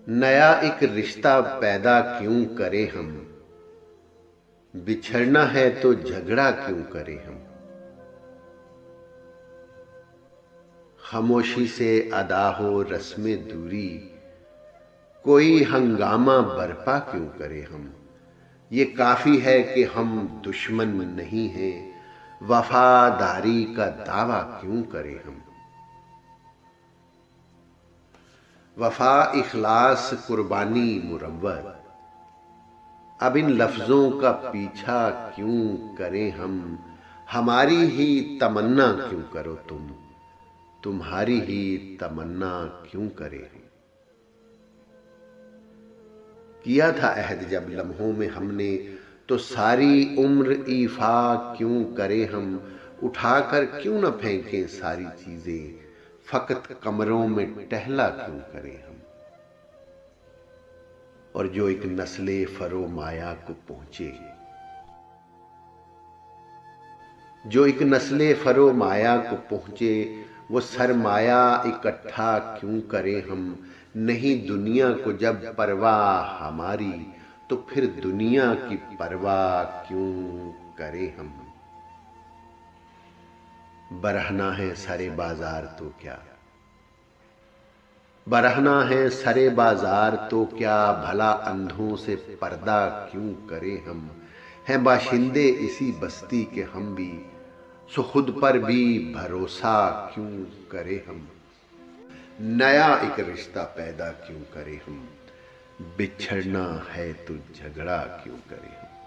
نیا ایک رشتہ پیدا کیوں کرے ہم، بچھڑنا ہے تو جھگڑا کیوں کرے ہم۔ خاموشی سے ادا ہو رسم دوری، کوئی ہنگامہ برپا کیوں کرے ہم۔ یہ کافی ہے کہ ہم دشمن نہیں ہیں، وفاداری کا دعویٰ کیوں کرے ہم۔ وفا، اخلاص، قربانی، مروت، اب ان لفظوں کا پیچھا کیوں کریں ہم۔ ہماری ہی تمنا کیوں کرو تم، تمہاری ہی تمنا کیوں کرے ہم۔ کیا تھا عہد جب لمحوں میں ہم نے، تو ساری عمر ایفا کیوں کرے ہم۔ اٹھا کر کیوں نہ پھینکیں ساری چیزیں، فقط کمروں میں ٹہلا کیوں کریں ہم۔ اور جو ایک نسل فرومایہ کو پہنچے، جو ایک نسل فرومایہ کو پہنچے، وہ سرمایہ اکٹھا کیوں کریں ہم۔ نہیں دنیا کو جب پرواہ ہماری، تو پھر دنیا کی پرواہ کیوں کریں ہم۔ برہنہ ہے سرے بازار تو کیا، برہنہ ہے سرے بازار تو کیا، بھلا اندھوں سے پردہ کیوں کریں ہم۔ ہیں باشندے اسی بستی کے ہم بھی، سو خود پر بھی بھروسہ کیوں کریں ہم۔ نیا ایک رشتہ پیدا کیوں کریں ہم، بچھڑنا ہے تو جھگڑا کیوں کریں ہم۔